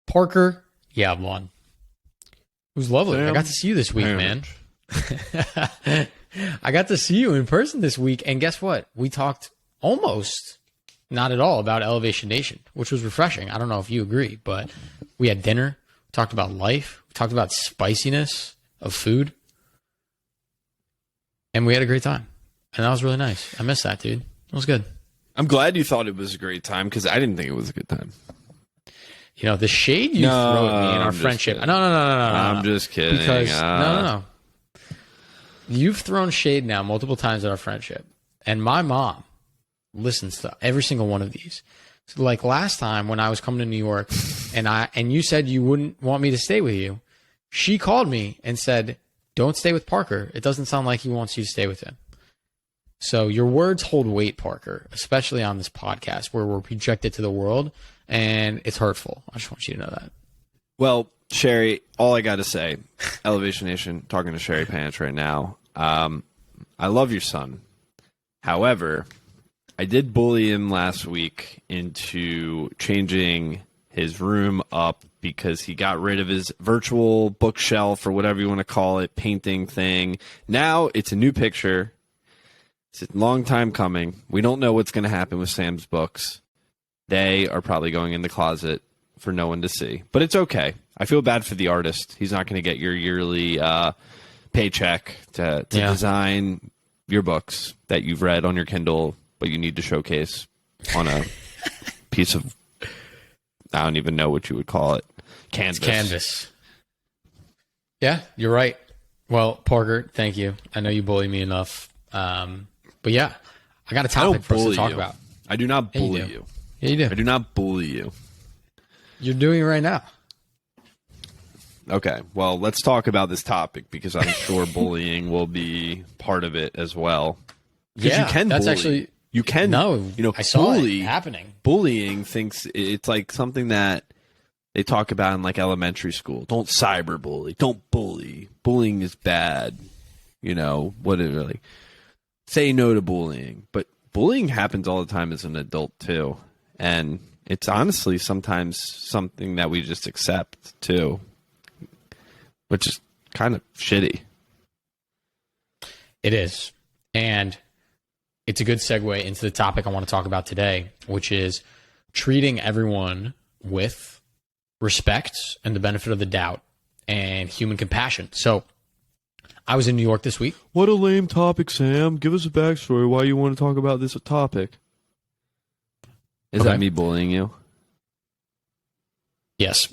Parker Yablon. It was lovely. Sam I got to see you this week, man. I got to see you in person this week, and guess what? We talked almost not at all about Elevation Nation, which was refreshing. I don't know if you agree, but we had dinner, we talked about life, we talked about spiciness of food, and we had a great time. And that was really nice. I missed that, dude. It was good. I'm glad you thought it was a great time because I didn't think it was a good time. You know, the shade you throw at me in our friendship. No. I'm just kidding. Because, no. You've thrown shade now multiple times at our friendship. And my mom listens to every single one of these. So like last time when I was coming to New York and you said you wouldn't want me to stay with you, she called me and said, don't stay with Parker. It doesn't sound like he wants you to stay with him. So your words hold weight, Parker, especially on this podcast where we're projected to the world, and it's hurtful. I just want you to know that. Well, Sherry, all I got to say, Elevation Nation, talking to Sherry Panitch right now. I love your son. However, I did bully him last week into changing his room up because he got rid of his virtual bookshelf or whatever you want to call it, painting thing. Now it's a new picture. It's a long time coming. We don't know what's going to happen with Sam's books. They are probably going in the closet for no one to see. But it's okay. I feel bad for the artist. He's not going to get your yearly paycheck to design your books that you've read on your Kindle, but you need to showcase on a piece of, I don't even know what you would call it, canvas. It's canvas. Yeah, you're right. Well, Parker, thank you. I know you bully me enough. But yeah, I got a topic for us to talk about. I do not bully you. Yeah, you do. I do not bully you. You're doing it right now. Okay, well, let's talk about this topic because I'm sure bullying will be part of it as well. Yeah, you can that's bully. actually You can. No, I saw it happening. Bullying thinks it's like something that they talk about in like elementary school. Don't cyberbully. Don't bully. Bullying is bad. You know what? It really say no to bullying, but bullying happens all the time as an adult too, and it's honestly sometimes something that we just accept too, which is kind of shitty. It is, and it's a good segue into the topic I want to talk about today, which is treating everyone with respect and the benefit of the doubt and human compassion. So I was in New York this week. What a lame topic, Sam. Give us a backstory why you want to talk about this topic. Is that me bullying you? Yes.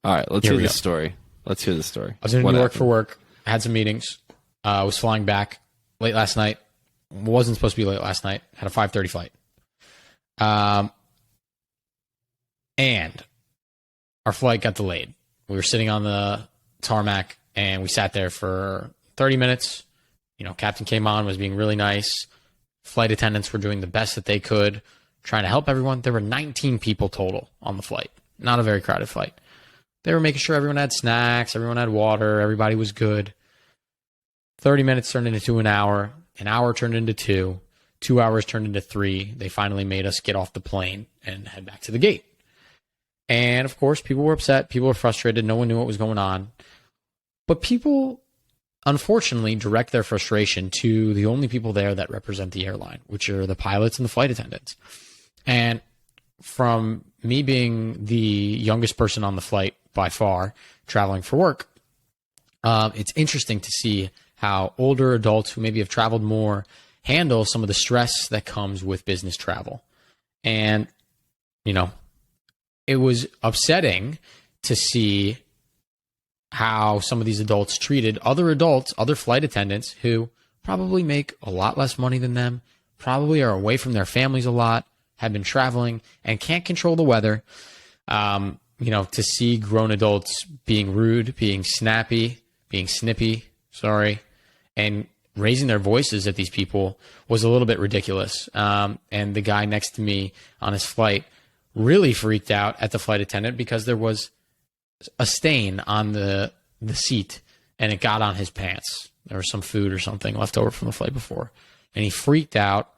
All right, let's hear the story. Let's hear the story. I was in New York for work. I had some meetings. I was flying back late last night. Wasn't supposed to be late last night. Had a 5:30 flight. And our flight got delayed. We were sitting on the tarmac, and we sat there for 30 minutes. You know, captain came on, was being really nice. Flight attendants were doing the best that they could, trying to help everyone. There were 19 people total on the flight. Not a very crowded flight. They were making sure everyone had snacks, everyone had water, everybody was good. 30 minutes turned into an hour turned into 2, 2 hours turned into 3. They finally made us get off the plane and head back to the gate. And of course, people were upset, people were frustrated, no one knew what was going on. But people, unfortunately, direct their frustration to the only people there that represent the airline, which are the pilots and the flight attendants. And from me being the youngest person on the flight by far, traveling for work, it's interesting to see how older adults who maybe have traveled more handle some of the stress that comes with business travel. And, you know, it was upsetting to see how some of these adults treated other adults, other flight attendants who probably make a lot less money than them, probably are away from their families a lot, have been traveling and can't control the weather. You know, to see grown adults being rude, being snappy, being snippy, and raising their voices at these people was a little bit ridiculous. And the guy next to me on his flight really freaked out at the flight attendant because there was a stain on the seat and it got on his pants. There was some food or something left over from the flight before. And he freaked out,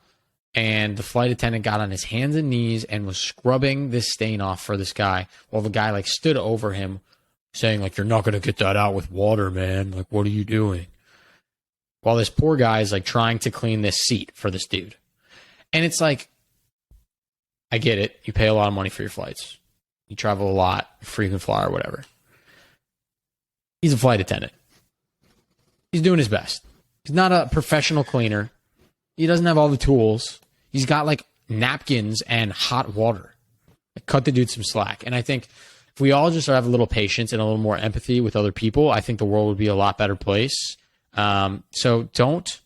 And the flight attendant got on his hands and knees and was scrubbing this stain off for this guy while the guy like stood over him saying like, "You're not going to get that out with water, man. Like, what are you doing?" While this poor guy is like trying to clean this seat for this dude. And it's like, I get it. You pay a lot of money for your flights. You travel a lot, frequent flyer, whatever. He's a flight attendant. He's doing his best. He's not a professional cleaner. He doesn't have all the tools. He's got like napkins and hot water. Like, cut the dude some slack. And I think if we all just have a little patience and a little more empathy with other people, I think the world would be a lot better place. So don't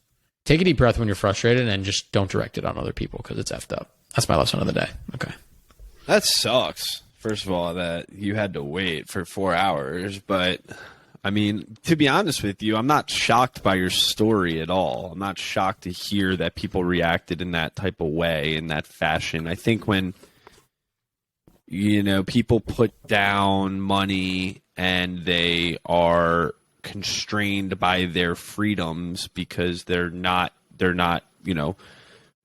take a deep breath when you're frustrated and just don't direct it on other people because it's effed up. That's my lesson of the day. Okay. That sucks. First of all, that you had to wait for 4 hours, but I mean, to be honest with you, I'm not shocked by your story at all. I'm not shocked to hear that people reacted in that type of way, in that fashion. I think when, people put down money and they are constrained by their freedoms because they're not,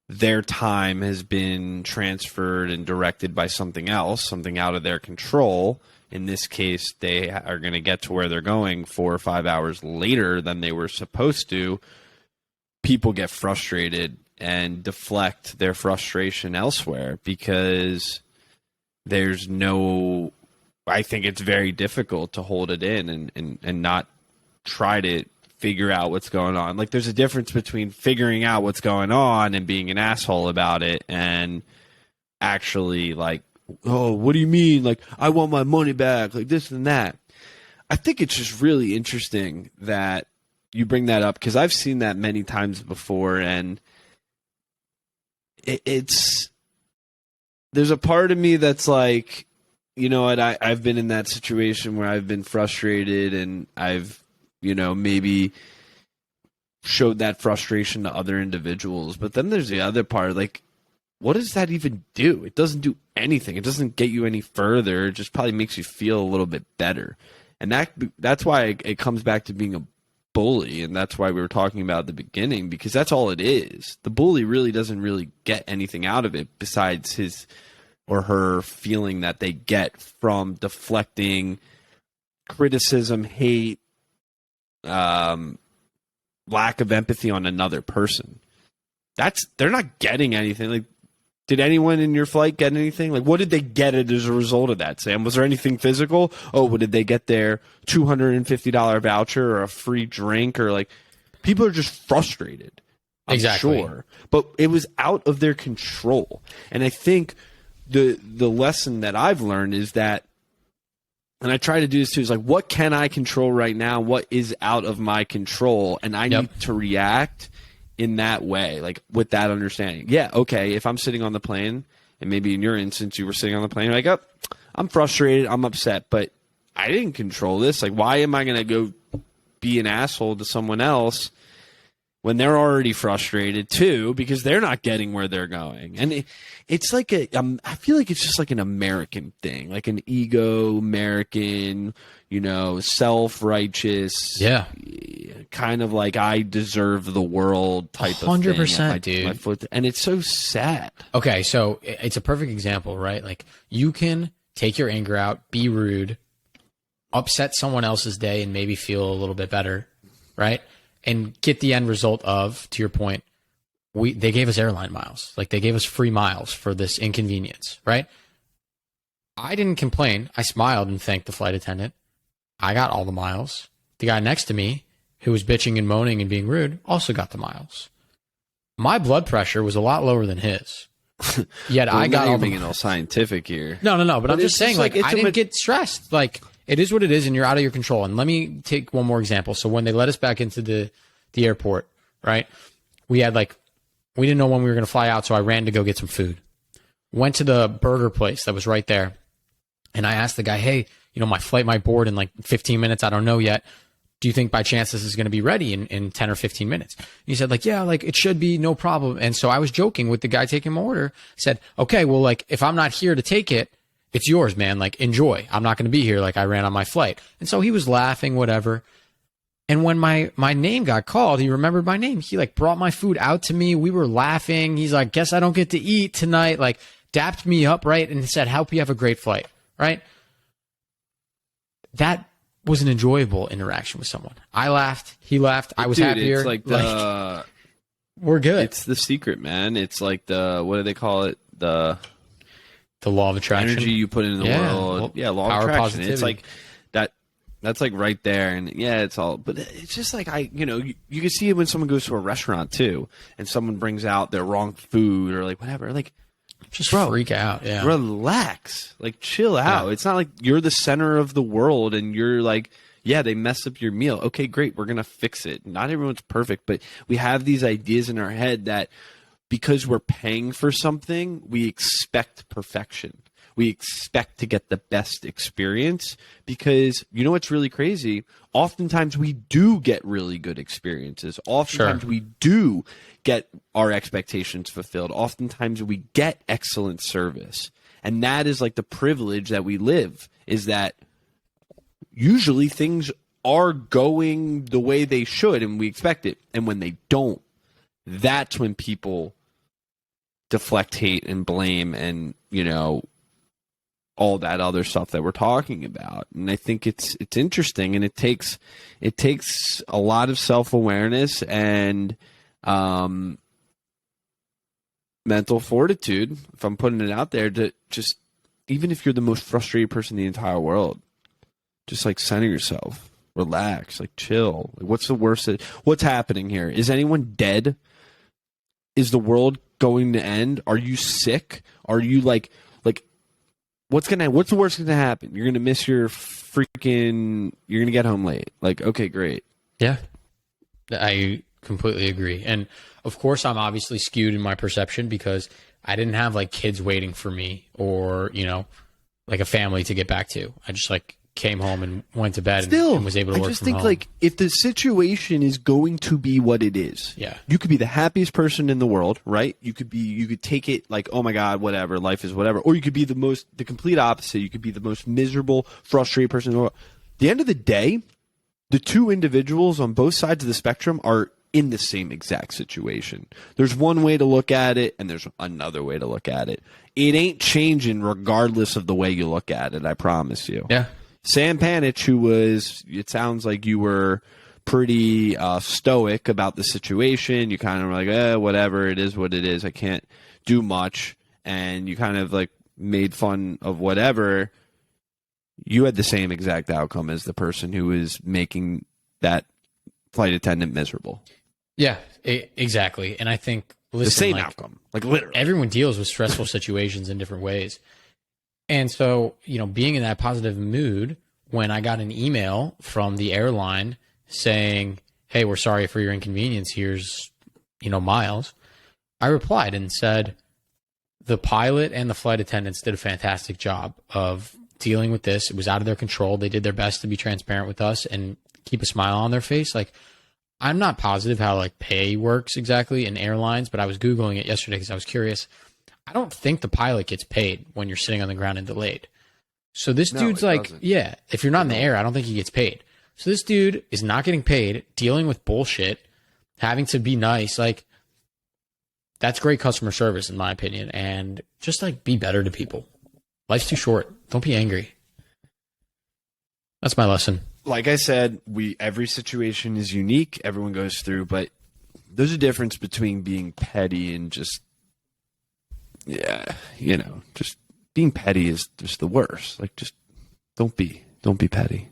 their time has been transferred and directed by something else, something out of their control. In this case, they are going to get to where they're going 4 or 5 hours later than they were supposed to. People get frustrated and deflect their frustration elsewhere because there's no... I think it's very difficult to hold it in and not try to figure out what's going on. Like, there's a difference between figuring out what's going on and being an asshole about it and actually, like, "Oh, what do you mean? Like, I want my money back," like this and that. I think it's just really interesting that you bring that up because I've seen that many times before, and it's there's a part of me that's like, you know what, I've been in that situation where I've been frustrated and I've, maybe showed that frustration to other individuals. But then there's the other part, like, what does that even do? It doesn't do anything. It doesn't get you any further. It just probably makes you feel a little bit better. And that's why it comes back to being a bully, and that's why we were talking about at the beginning, because that's all it is. The bully really doesn't really get anything out of it besides his or her feeling that they get from deflecting criticism, hate, lack of empathy on another person. They're not getting anything. Like, did anyone in your flight get anything? Like, what did they get as a result of that, Sam? Was there anything physical? Oh, what did they get their $250 voucher or a free drink? Or, like, people are just frustrated. I'm exactly. Sure. But it was out of their control. And I think the lesson that I've learned is that, and I try to do this too, is like, what can I control right now? What is out of my control? And I need to react in that way, like with that understanding. Yeah, okay, if I'm sitting on the plane, and maybe in your instance you were sitting on the plane, you're like, "Oh, I'm frustrated, I'm upset, but I didn't control this. Like, why am I going to go be an asshole to someone else when they're already frustrated too because they're not getting where they're going?" And it's like I feel like it's just like an American thing, like an ego American, self-righteous, kind of like I deserve the world type 100%, of thing. Dude. My foot, and it's so sad. Okay, so it's a perfect example, right? Like, you can take your anger out, be rude, upset someone else's day, and maybe feel a little bit better, right? And get the end result of, to your point, they gave us airline miles. Like, they gave us free miles for this inconvenience, right? I didn't complain. I smiled and thanked the flight attendant. I got all the miles. The guy next to me, who was bitching and moaning and being rude, also got the miles. My blood pressure was a lot lower than his. Yet I got all the being all scientific here. No. But I'm just saying, like, I didn't get stressed. Like, it is what it is, and you're out of your control. And let me take one more example. So when they let us back into the airport, right? We didn't know when we were going to fly out, so I ran to go get some food. Went to the burger place that was right there, and I asked the guy, "Hey, my flight might board in like 15 minutes. I don't know yet. Do you think by chance this is going to be ready in 10 or 15 minutes?" And he said, like, "Yeah, like, it should be, no problem." And so I was joking with the guy taking my order. Said, "Okay, well, like, if I'm not here to take it, it's yours, man. Like, enjoy. I'm not going to be here. Like, I ran on my flight." And so he was laughing, whatever. And when my name got called, he remembered my name. He like brought my food out to me. We were laughing. He's like, guess I don't get to eat tonight. Like dapped me up, right? And said, hope you have a great flight, right? That was an enjoyable interaction with someone. I laughed. He laughed. I was happier. It's like we're good. It's the secret, man. It's like what do they call it? The law of attraction. Energy you put into the world. Well, law of attraction. Positivity. It's like that. That's like right there, and it's all. But it's just like you can see it when someone goes to a restaurant too, and someone brings out their wrong food or like whatever. Like, just freak out. Yeah, relax. Like, chill out. Yeah. It's not like you're the center of the world, and you're like, yeah, they messed up your meal. Okay, great. We're gonna fix it. Not everyone's perfect, but we have these ideas in our head that because we're paying for something, we expect perfection. We expect to get the best experience because you know what's really crazy? Oftentimes we do get really good experiences. Oftentimes we do get our expectations fulfilled. Oftentimes we get excellent service. And that is like the privilege that we live, is that usually things are going the way they should and we expect it. And when they don't, that's when people deflect hate and blame and, all that other stuff that we're talking about. And I think it's interesting, and it takes a lot of self-awareness and mental fortitude, if I'm putting it out there, to just, even if you're the most frustrated person in the entire world, just like center yourself, relax, like chill. Like, what's the worst? What's happening here? Is anyone dead? Is the world going to end? Are you sick? Are you like what's the worst gonna happen? You're gonna miss your you're gonna get home late. Like, okay, great. Yeah. I completely agree. And of course I'm obviously skewed in my perception because I didn't have like kids waiting for me or, like a family to get back to. I just like came home and went to bed and was able to work from home. I just think like if the situation is going to be what it is, you could be the happiest person in the world, right? You could take it like, oh my God, whatever, life is whatever. Or you could be the complete opposite. You could be the most miserable, frustrated person in the world. At the end of the day, the two individuals on both sides of the spectrum are in the same exact situation. There's one way to look at it and there's another way to look at it. It ain't changing regardless of the way you look at it, I promise you. Yeah. Sam Panitch, it sounds like you were pretty stoic about the situation. You kind of were like, whatever, it is what it is. I can't do much. And you kind of like made fun of whatever. You had the same exact outcome as the person who is making that flight attendant miserable. Yeah, exactly. And I think, the same outcome, like literally. Everyone deals with stressful situations in different ways. And so, being in that positive mood, when I got an email from the airline saying, hey, we're sorry for your inconvenience, here's, miles, I replied and said, the pilot and the flight attendants did a fantastic job of dealing with this. It was out of their control. They did their best to be transparent with us and keep a smile on their face. Like, I'm not positive how like pay works exactly in airlines, but I was Googling it yesterday because I was curious. I don't think the pilot gets paid when you're sitting on the ground and delayed. So this dude's like, doesn't. Yeah, if you're not in the air, I don't think he gets paid. So this dude is not getting paid, dealing with bullshit, having to be nice. Like, that's great customer service, in my opinion. And just like be better to people. Life's too short. Don't be angry. That's my lesson. Like I said, every situation is unique. Everyone goes through, but there's a difference between being petty and just, just being petty is just the worst. Like, just don't be petty.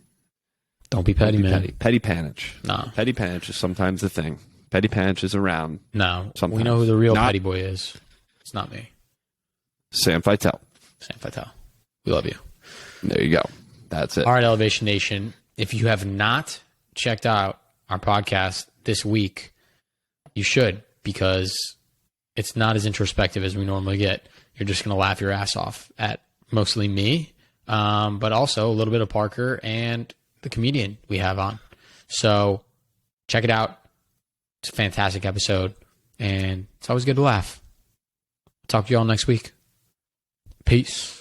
Don't be petty, man. Petty Panitch. No. Petty Panitch is sometimes the thing. Petty Panitch is around. No. Sometimes. We know who the real petty boy is. It's not me. Sam Fitel. Sam Fitel. We love you. There you go. That's it. All right, Elevation Nation. If you have not checked out our podcast this week, you should, because it's not as introspective as we normally get. You're just going to laugh your ass off at mostly me, but also a little bit of Parker and the comedian we have on. So check it out. It's a fantastic episode, and it's always good to laugh. Talk to you all next week. Peace.